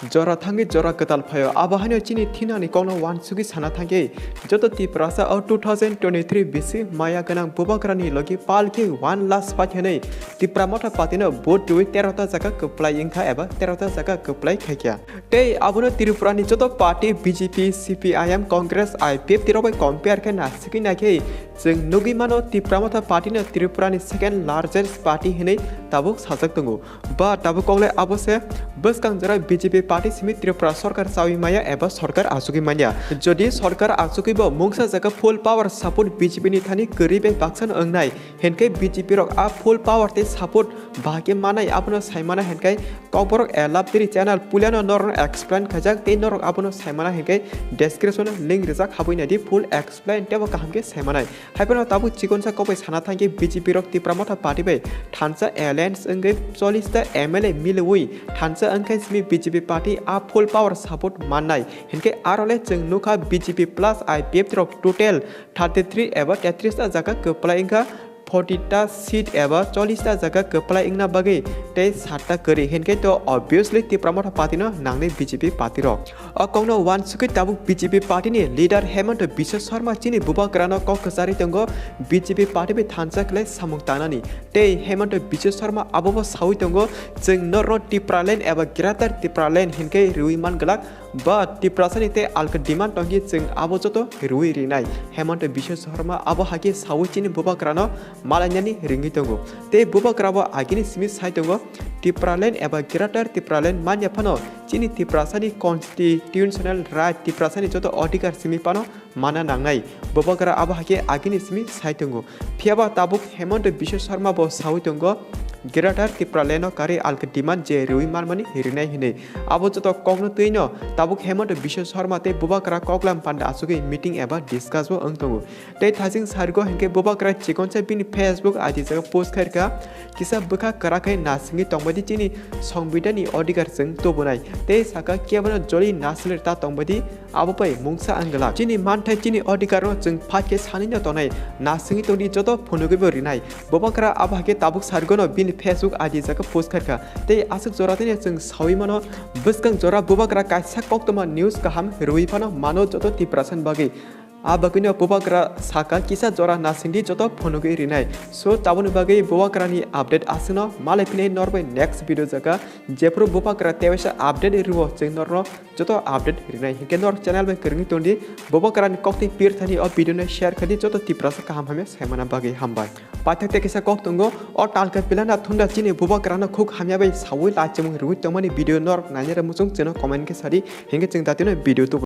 jora thangi jora ketal phayo abahani chini thinani kongno wan sugi sana thangi joto Triprasa 2023 BC maya ganang bubakrani logi palki 1 last pathenai Tripramotha patina vote dui 13 jaka keplai ingkha eba 13 jaka keplai khaikya tei abuno Tripurani joto party BJP CPIM Congress IPF tirobai compare ke nasiki nakhe jeng nugi mano Tripramotha party na Tripurani second largest party hinai tabuk sajak tongo ba tabuk kongle abose beskang jara BJP party simi Tripura sarkar sawi maya eba sarkar asugi manya jodi sarkar asugi bo mungsa jaga full power support BJP ni thani garibe baksan angnai henkai BJP rok a full power te support bhage manai apuno saimana henkai koborok elap tiri channel puliano nor explain khajak te nor apuno saimana henkai description link rijak habuina di full explain tebo kahamke saimanai haipano tabu chikonsa kopai sana thangi BJP rok Tripramotha party bai thansa alliance angai 40 ta MLA milui thansa angkai simi BJP party a full power support manai henkai arole jeng nukha BJP plus IPF rok total 33 eba 33 ta jaga keplai ingka 40 ta seat eba 40 ta jaga keplai ingna bagai te 7 ta kari henkai to obviously Tripramotha party no nangne BJP party rok akongno wan suki tabu BJP party ni leader Hemant Biswa Sharma chini bubakrano kokkasari tongo BJP party be thansa kle samung tanani te Hemant Biswa Sharma abobo sawi tongo jeng norro Tripraland eba gratar Tripraland henkai ruiman galak ba Triprasani te alka demand tongi jeng abo joto rui rinai Hemant Biswa Sharma abo haki sawi chini bubakrano malanyani ringi tongo te bubakrabo agini simi sai tongo Tripraland eba gratar Tripraland manya phano chini Triprasani constitutional right Triprasani joto अधिकार simi pano mana nangnai bubakra abo hake agini simi sai tongo phiaba tabuk Hemant Biswa Sharma bo sawi tongo Greater Tripraland kari alka demand je rui marmani hirinai hine abo joto kogno tuino tabuk Hemant Biswa Sharma te bubakra koklam panda asugi meeting eba discuss bo angtongo te thajing sargo henke bubakra chikoncha bini Facebook adi jaga post khairka kisa bukha karakai nasingi tongbadi chini songbidani अधिकार jeng tobonai te saka kebana joli nasler ta tongbadi abo pai mungsa angala chini manthai chini अधिकार ro jeng phake sanina tonai nasingi toni joto phonugi bo rinai bubakra abo hake tabuk sargono bini Facebook adi jaga post khairka te asuk jora tene jeng sawi mano buskang jora bubakra kaisa koktoma news kaham rui phano mano joto Triprasan bagi abagino bubakra saka kisa jora nasindi joto phonugi rinai so tabun bagi bubakra ni update asino malai pine norbai next video jaga jepro bubakra tewesa update riwo jeng norno joto update rinai hinke nor channel bai keringi tondi bubakra ni kokti pir thani o video ne share khadi joto Triprasa kaham hame saimana bagi hambai pathakte kisa kok tongo o talka pilana thunda chini bubakra na khuk hamya bai sawi la chemung rui tomani video nor nanyara musung cheno comment ke sari hinge jeng datino video to